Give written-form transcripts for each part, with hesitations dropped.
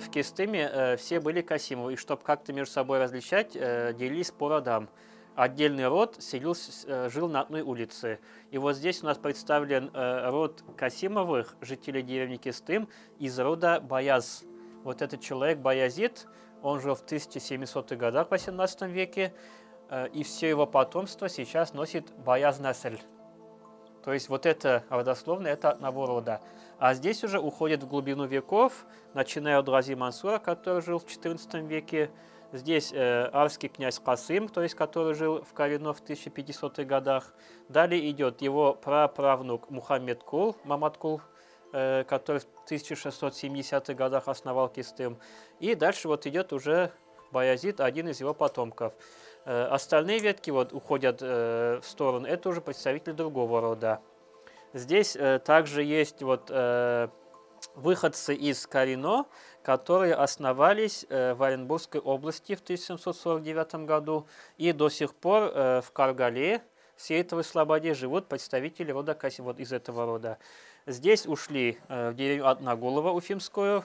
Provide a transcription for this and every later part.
в Кистыме все были Касимовы, и чтобы как-то между собой различать, делились по родам. Отдельный род жил на одной улице. И вот здесь у нас представлен род Касимовых, жителей деревни Кистым, из рода Баяз. Вот этот человек Баязид, он жил в 1700-х годах, в 18 веке, и все его потомство сейчас носит Баяз-Насель. То есть вот это родословное, это одного рода. А здесь уже уходит в глубину веков, начиная от Рази Мансура, который жил в XIV веке. Здесь арский князь Касым, то есть который жил в Карино в 1500-х годах. Далее идет его праправнук Мухаммед Кул, Мамад Кул, который в 1670-х годах основал Кистым. И дальше вот идет уже Баязид, один из его потомков. Остальные ветки вот уходят в сторону, это уже представители другого рода. Здесь также есть вот выходцы из Карино, которые основались в Оренбургской области в 1749 году, и до сих пор в Каргале, в Сейтовой Слободе, живут представители рода Касим, вот из этого рода. Здесь ушли в деревню Одноголово, Уфимское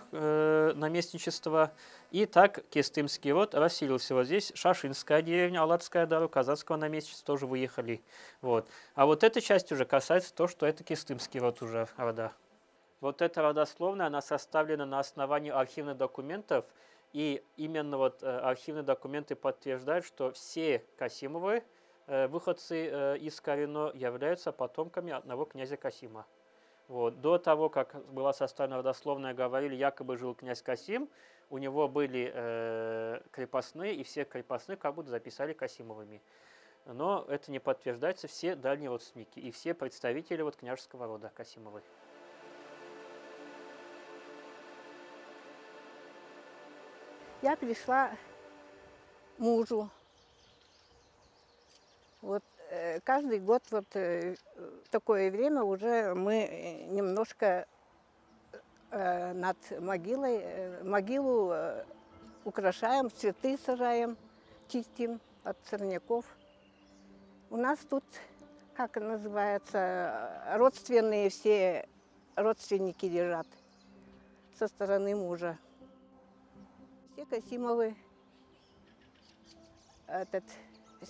наместничество, и так кистымский род расселился. Вот здесь Шашинская деревня, Алатская дорога, Казацкого наместничества тоже выехали. Вот. А вот эта часть уже касается того, что это кистымский род уже рода. Вот эта родословная, она составлена на основании архивных документов, и именно вот архивные документы подтверждают, что все Касимовы, выходцы из Карино, являются потомками одного князя Касима. Вот. До того, как была составлена родословная, говорили, якобы жил князь Касим, у него были крепостные, и все крепостные как будто записали Касимовыми. Но это не подтверждается, все дальние родственники и все представители вот княжеского рода Касимовы. Я пришла мужу. Вот каждый год вот в такое время уже мы немножко над могилу украшаем, цветы сажаем, чистим от сорняков. У нас тут, как называется, родственные все родственники лежат со стороны мужа. Все Касимовы,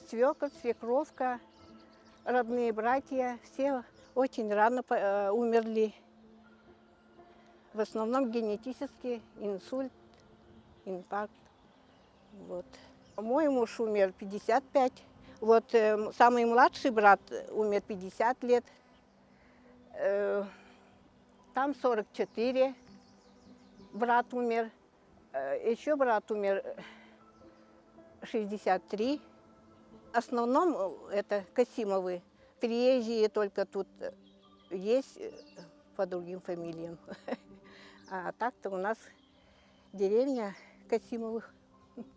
свекор, свекровка, родные братья, все очень рано умерли. В основном генетически, инсульт, инфаркт. Вот. Мой муж умер 55. Вот самый младший брат умер 50 лет. Там 44. Брат умер. Еще брат умер 63. В основном это Касимовы. Приезжие только тут есть по другим фамилиям. А так-то у нас деревня Касимовых.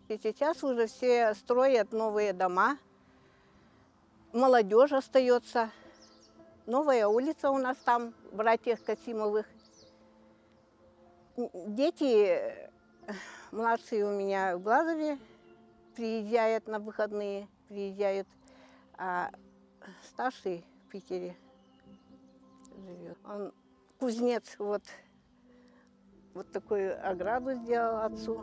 И сейчас уже все строят новые дома. Молодежь остается. Новая улица у нас там, братьев Касимовых. Дети младшие у меня в Глазове приезжают на выходные, а старший в Питере живет. Он кузнец, вот такую ограду сделал отцу.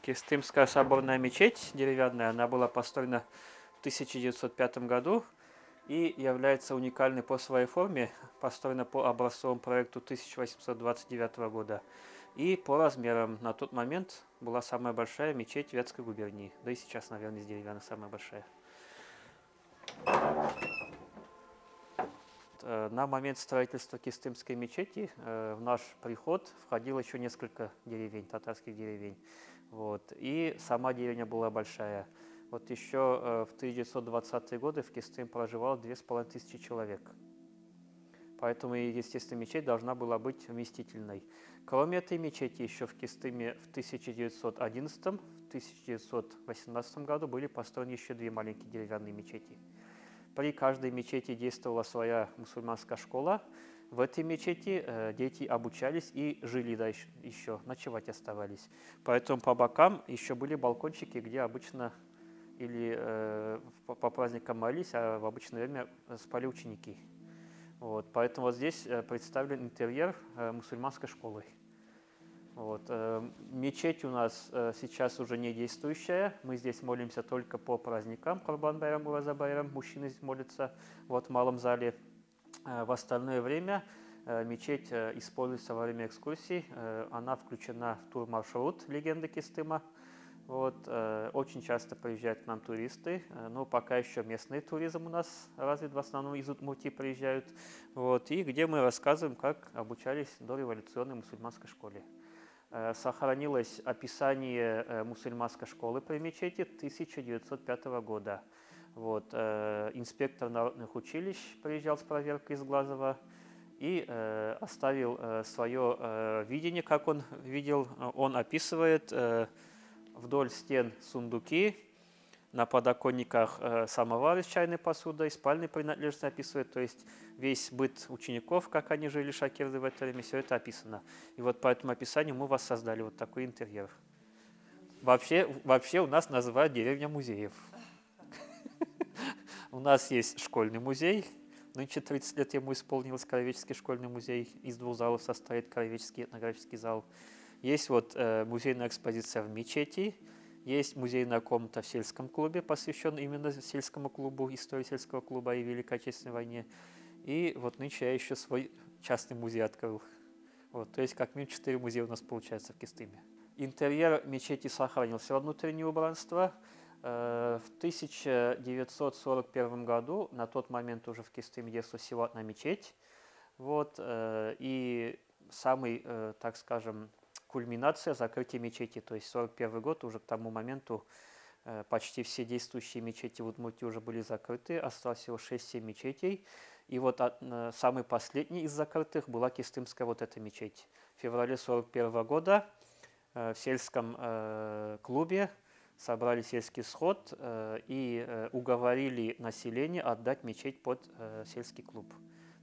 Кистымская соборная мечеть деревянная, она была построена в 1905 году. и является уникальной по своей форме, построена по образцовому проекту 1829 года. И по размерам на тот момент была самая большая мечеть Вятской губернии. Да и сейчас, наверное, из деревянных самая большая. На момент строительства Кыстымской мечети в наш приход входило еще несколько деревень, татарских деревень. Вот. И сама деревня была большая. Вот еще в 1920-е годы в Кыстым проживало 2500 человек. Поэтому, естественно, мечеть должна была быть вместительной. Кроме этой мечети, еще в Кыстыме в 1911-1918 году были построены еще две маленькие деревянные мечети. При каждой мечети действовала своя мусульманская школа. В этой мечети дети обучались и жили дальше еще, ночевать оставались. Поэтому по бокам еще были балкончики, где обычно или по праздникам молились, а в обычное время спали ученики. Вот, поэтому вот здесь представлен интерьер мусульманской школы. Вот, мечеть у нас сейчас уже не действующая. Мы здесь молимся только по праздникам. Курбан-байрам, Ураза-байрам. Мужчины здесь молятся вот, в малом зале. В остальное время мечеть используется во время экскурсий. Она включена в тур-маршрут «Легенды Кыстыма». Вот, очень часто приезжают к нам туристы, но пока еще местный туризм у нас развит, в основном из Удмуртии приезжают. Вот, и где мы рассказываем, как обучались до революционной мусульманской школе. Сохранилось описание мусульманской школы при мечети 1905 года. Вот, инспектор народных училищ приезжал с проверкой из Глазова и оставил свое видение, как он видел. Он описывает вдоль стен сундуки, на подоконниках самовары с чайной посудой, спальные принадлежности описывает, то есть весь быт учеников, как они жили, шакирды в это время, все это описано. И вот по этому описанию мы воссоздали вот такой интерьер. Вообще у нас называют деревня музеев. У нас есть школьный музей, нынче 30 лет ему исполнилось, Краеведческий школьный музей, из двух залов состоит, Краеведческий этнографический зал. Есть вот музейная экспозиция в мечети, есть музейная комната в сельском клубе, посвященная именно сельскому клубу, истории сельского клуба и Великой Отечественной войне. И вот нынче я еще свой частный музей открыл. Вот, то есть как минимум 4 музея у нас получается в Кыстыме. Интерьер мечети сохранился во внутреннее убранство. В 1941 году, на тот момент уже в Кыстыме действовала Севатная мечеть. Вот, и самый, так скажем, кульминация закрытия мечети, то есть 1941 год, уже к тому моменту почти все действующие мечети в Удмуртии уже были закрыты, осталось всего 6-7 мечетей. И вот самый последний из закрытых была Кыстымская вот эта мечеть. В феврале 1941 года в сельском клубе собрали сельский сход и уговорили население отдать мечеть под сельский клуб.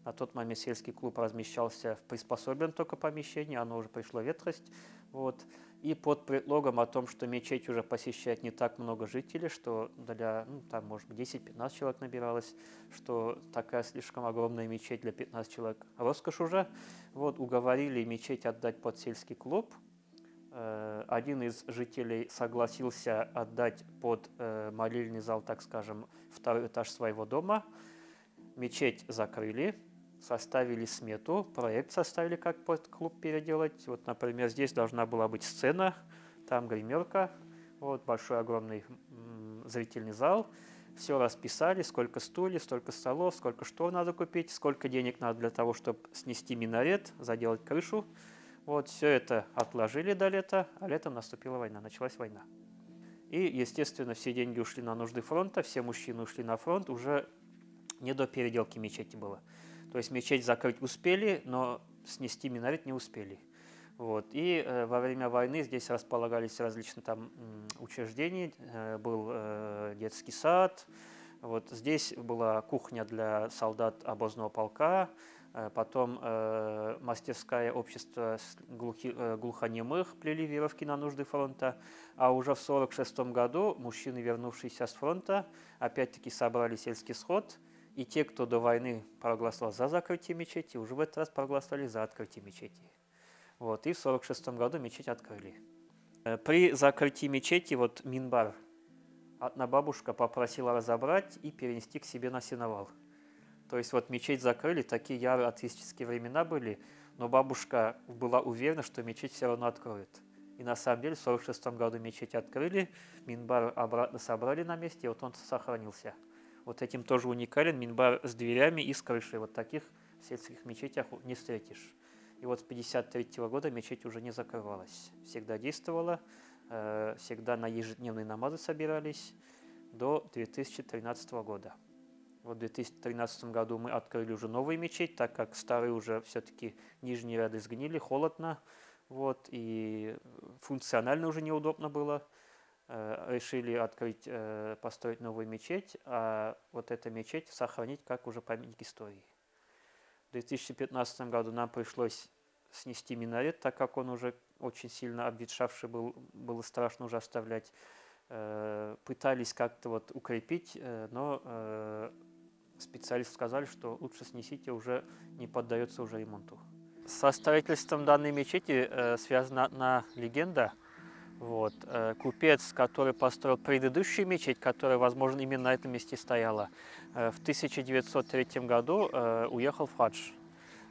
На тот момент сельский клуб размещался в приспособленном только помещении, оно уже пришло ветхость. Вот. И под предлогом о том, что мечеть уже посещает не так много жителей, что для, там, может быть, 10-15 человек набиралось, что такая слишком огромная мечеть для 15 человек роскошь уже, вот, уговорили мечеть отдать под сельский клуб. Один из жителей согласился отдать под молельный зал, так скажем, второй этаж своего дома. Мечеть закрыли. Составили смету, проект составили, как под клуб переделать. Вот, например, здесь должна была быть сцена, там гримерка, вот большой огромный зрительный зал. Все расписали, сколько стульев, столько столов, сколько что надо купить, сколько денег надо для того, чтобы снести минарет, заделать крышу. Вот все это отложили до лета, а летом наступила война, началась война. И, естественно, все деньги ушли на нужды фронта, все мужчины ушли на фронт, уже не до переделки мечети было. То есть мечеть закрыть успели, но снести минарет не успели. Вот. И во время войны здесь располагались различные там учреждения, был детский сад, вот здесь была кухня для солдат обозного полка, потом мастерское общество глухонемых плели веревки на нужды фронта, а уже в 1946 году мужчины, вернувшиеся с фронта, опять-таки собрали сельский сход. И те, кто до войны проголосовал за закрытие мечети, уже в этот раз проголосовали за открытие мечети. Вот, и в 1946 году мечеть открыли. При закрытии мечети вот минбар одна бабушка попросила разобрать и перенести к себе на сеновал. То есть вот мечеть закрыли, такие ярые атеистические времена были, но бабушка была уверена, что мечеть все равно откроют. И на самом деле в 1946 году мечеть открыли, минбар обратно собрали на месте, и вот он сохранился. Вот этим тоже уникален минбар с дверями и с крышей. Вот таких в сельских мечетях не встретишь. И вот с 1953 года мечеть уже не закрывалась. Всегда действовала, всегда на ежедневные намазы собирались до 2013 года. Вот в 2013 году мы открыли уже новую мечеть, так как старые уже все-таки нижние ряды сгнили, холодно, вот, и функционально уже неудобно было. Решили открыть, построить новую мечеть, а вот эту мечеть сохранить как уже памятник истории. В 2015 году нам пришлось снести минарет, так как он уже очень сильно обветшавший был, было страшно уже оставлять. Пытались как-то вот укрепить, но специалисты сказали, что лучше снесите, уже не поддается уже ремонту. Со строительством данной мечети связана одна легенда. Вот. Купец, который построил предыдущую мечеть, которая, возможно, именно на этом месте стояла, в 1903 году уехал в хадж.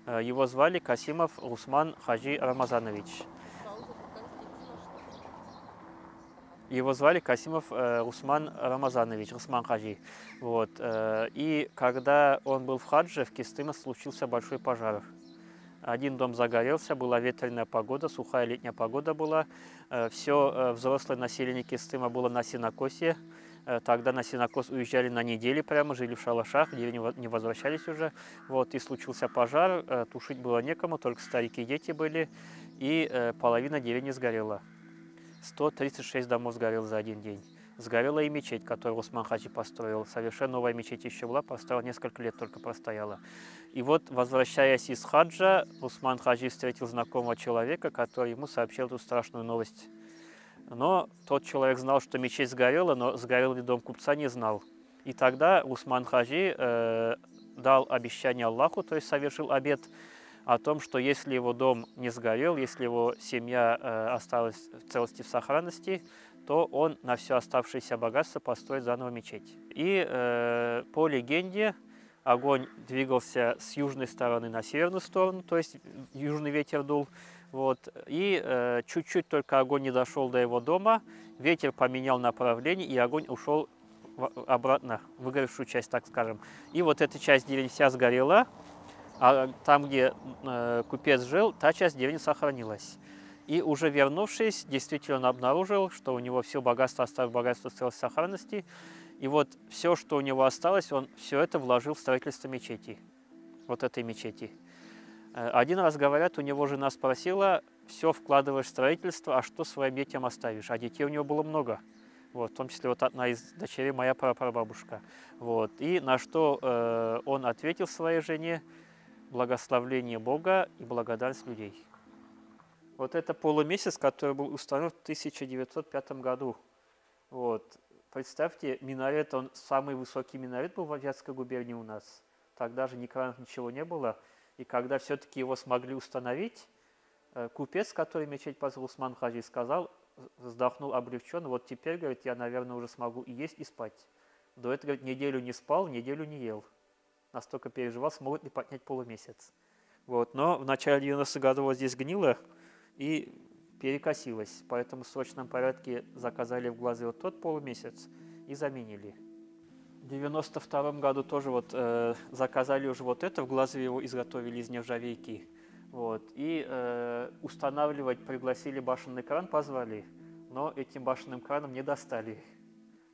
Его звали Касимов Усман Хаджи Рамазанович. Его звали Касимов Усман Рамазанович, Усман Хаджи. Вот. И когда он был в хадже, в Кистыме случился большой пожар. Один дом загорелся, была ветреная погода, сухая летняя погода была. Все взрослое население Кистыма было на сенокосе. Тогда на сенокос уезжали на неделю прямо, жили в шалашах, не возвращались уже. Вот, и случился пожар, тушить было некому, только старики и дети были, и половина деревни сгорела. 136 домов сгорело за один день. Сгорела и мечеть, которую Усман Хаджи построил. Совершенно новая мечеть еще была, построила, несколько лет только простояла. И вот, возвращаясь из хаджа, Усман Хаджи встретил знакомого человека, который ему сообщил эту страшную новость. Но тот человек знал, что мечеть сгорела, но сгорел ли дом купца, не знал. И тогда Усман Хаджи дал обещание Аллаху, то есть совершил обет о том, что если его дом не сгорел, если его семья осталась в целости, в сохранности, то он на все оставшееся богатство построит заново мечеть. И по легенде огонь двигался с южной стороны на северную сторону, то есть южный ветер дул. Вот, и чуть-чуть только огонь не дошел до его дома, ветер поменял направление, и огонь ушел обратно, в выгоревшую часть, так скажем. И вот эта часть деревни вся сгорела, а там, где купец жил, та часть деревни сохранилась. И уже вернувшись, действительно обнаружил, что у него все богатство осталось, богатство целости сохранности. И вот все, что у него осталось, он все это вложил в строительство мечети. Вот этой мечети. Один раз, говорят, у него жена спросила: все вкладываешь в строительство, а что своим детям оставишь? А детей у него было много. Вот, в том числе вот одна из дочерей моя прапрабабушка. Вот. И на что он ответил своей жене: благословление Бога и благодарность людей. Вот это полумесяц, который был установлен в 1905 году. Вот. Представьте, минарет, он самый высокий минарет был в Вятской губернии у нас. Тогда же ни кранов, ничего не было. И когда все-таки его смогли установить, купец, который мечеть построил, Усман Хаджи, сказал, вздохнул облегченно: вот теперь, говорит, я, наверное, уже смогу и есть, и спать. До этого, говорит, неделю не спал, неделю не ел. Настолько переживал, смогут ли поднять полумесяц. Вот. Но в начале 90-х годов вот здесь гнило и перекосилось. Поэтому в срочном порядке заказали в глазы вот тот полумесяц и заменили. В 92 году тоже вот заказали уже вот это, в глазу его изготовили из нержавейки. Вот. И устанавливать пригласили башенный кран, позвали, но этим башенным краном не достали,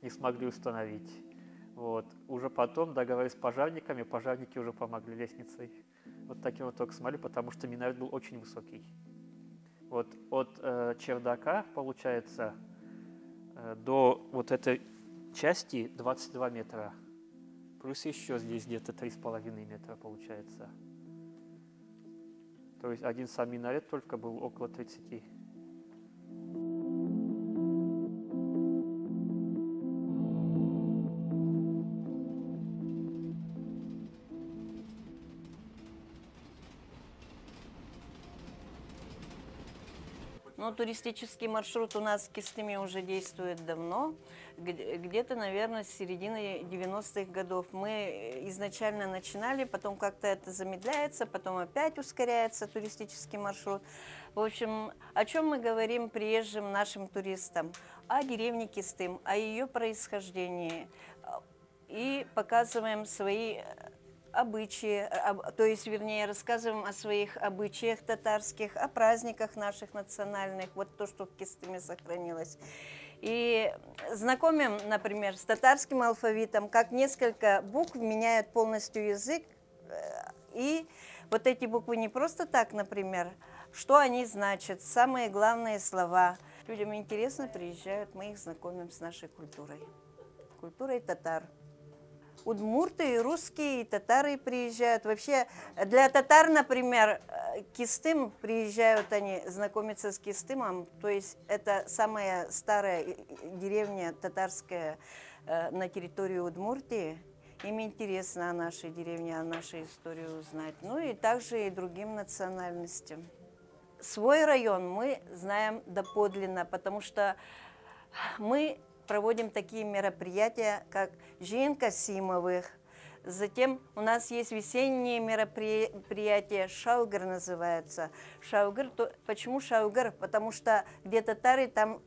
не смогли установить. Вот. Уже потом договорились с пожарниками, пожарники уже помогли лестницей. Вот таким вот только смогли, потому что минарет был очень высокий. Вот от чердака, получается, до вот этой части 22 метра. Плюс еще здесь где-то 3,5 метра получается. То есть один сам минарет только был около 30. Но туристический маршрут у нас в Кистыме уже действует давно, где-то, наверное, с середины 90-х годов. Мы изначально начинали, потом как-то это замедляется, потом опять ускоряется туристический маршрут. В общем, о чем мы говорим приезжим нашим туристам? О деревне Кистым, о ее происхождении. И показываем свои обычаи, то есть, вернее, рассказываем о своих обычаях татарских, о праздниках наших национальных, вот то, что в Кистыме сохранилось. И знакомим, например, с татарским алфавитом, как несколько букв меняют полностью язык. И вот эти буквы не просто так, например, что они значат, самые главные слова. Людям интересно, приезжают, мы их знакомим с нашей культурой татар. Удмурты, и русские, и татары приезжают. Вообще, для татар, например, Кистым, приезжают они знакомиться с Кистымом. То есть это самая старая деревня татарская на территории Удмуртии. Им интересно о нашей деревне, о нашей истории узнать. Ну и также и другим национальностям. Свой район мы знаем доподлинно, потому что мы проводим такие мероприятия, как Жин Касимовых. Затем у нас есть весенние мероприятия, Шаугар называется. Шаугар, почему Шаугар? Потому что где татары, там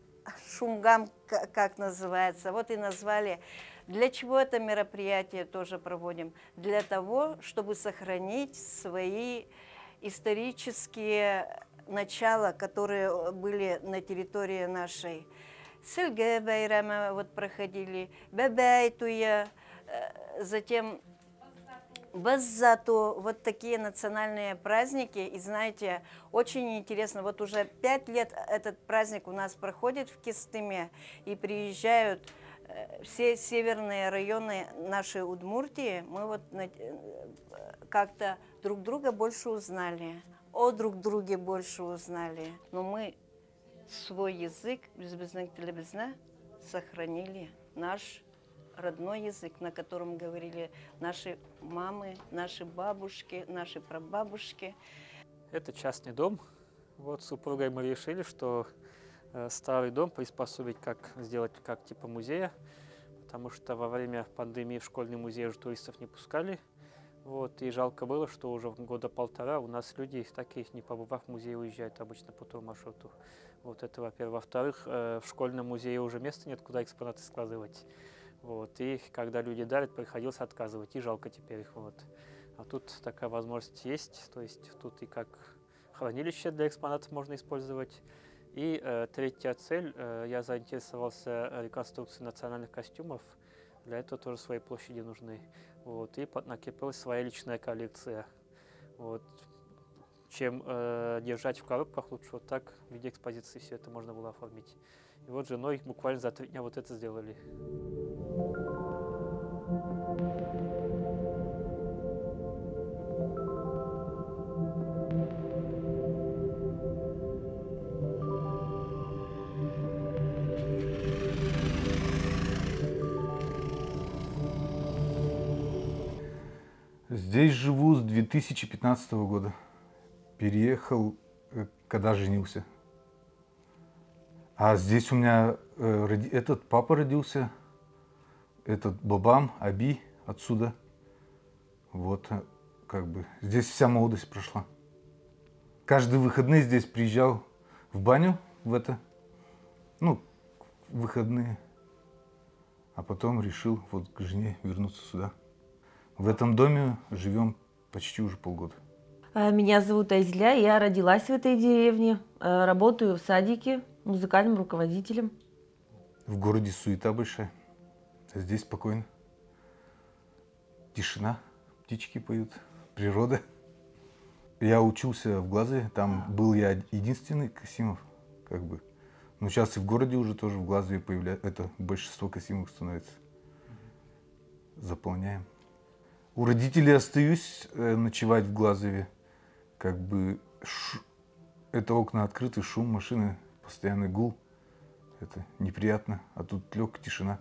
Шумгам, как называется. Вот и назвали. Для чего это мероприятие тоже проводим? Для того, чтобы сохранить свои исторические начала, которые были на территории нашей. Сылге байрамы вот проходили, Бабайтуя, затем Баззату, вот такие национальные праздники. И знаете, очень интересно, вот уже 5 лет этот праздник у нас проходит в Кистыме, и приезжают все северные районы нашей Удмуртии. Мы вот как-то друг друга больше узнали, о друг друге больше узнали. Но мы свой язык, сохранили наш родной язык, на котором говорили наши мамы, наши бабушки, наши прабабушки. Это частный дом. Вот с супругой мы решили, что старый дом приспособить, как сделать как типа музея, потому что во время пандемии в школьный музей уже туристов не пускали. Вот, и жалко было, что уже года полтора у нас люди, такие, не побывав в музее, уезжают обычно по турмаршруту. Вот это, во-первых. Во-вторых, в школьном музее уже места нет, куда экспонаты складывать. Вот, и когда люди дарят, приходилось отказывать, и жалко теперь их. Вот. А тут такая возможность есть, то есть тут и как хранилище для экспонатов можно использовать. И третья цель, я заинтересовался реконструкцией национальных костюмов. Для этого тоже свои площади нужны. Вот, и накопилась своя личная коллекция. Вот. Чем держать в коробках, лучше вот так в виде экспозиции все это можно было оформить. И вот с женой буквально за 3 дня вот это сделали. Здесь живу с 2015 года. Переехал, когда женился. А здесь у меня этот папа родился, этот Бабам, Аби отсюда. Вот, как бы, здесь вся молодость прошла. Каждые выходные здесь приезжал в баню, в выходные. А потом решил вот к жене вернуться сюда. В этом доме живем почти уже полгода. Меня зовут Айзля, я родилась в этой деревне, работаю в садике музыкальным руководителем. В городе суета большая, а здесь спокойно. Тишина, птички поют, природа. Я учился в Глазове, там был я единственный Касимов, как бы. Но сейчас и в городе уже тоже в Глазове появляется, это большинство Касимов становится. Заполняем. У родителей остаюсь ночевать в Глазове. Как бы это окна открыты, шум машины, постоянный гул. Это неприятно. А тут лег, тишина.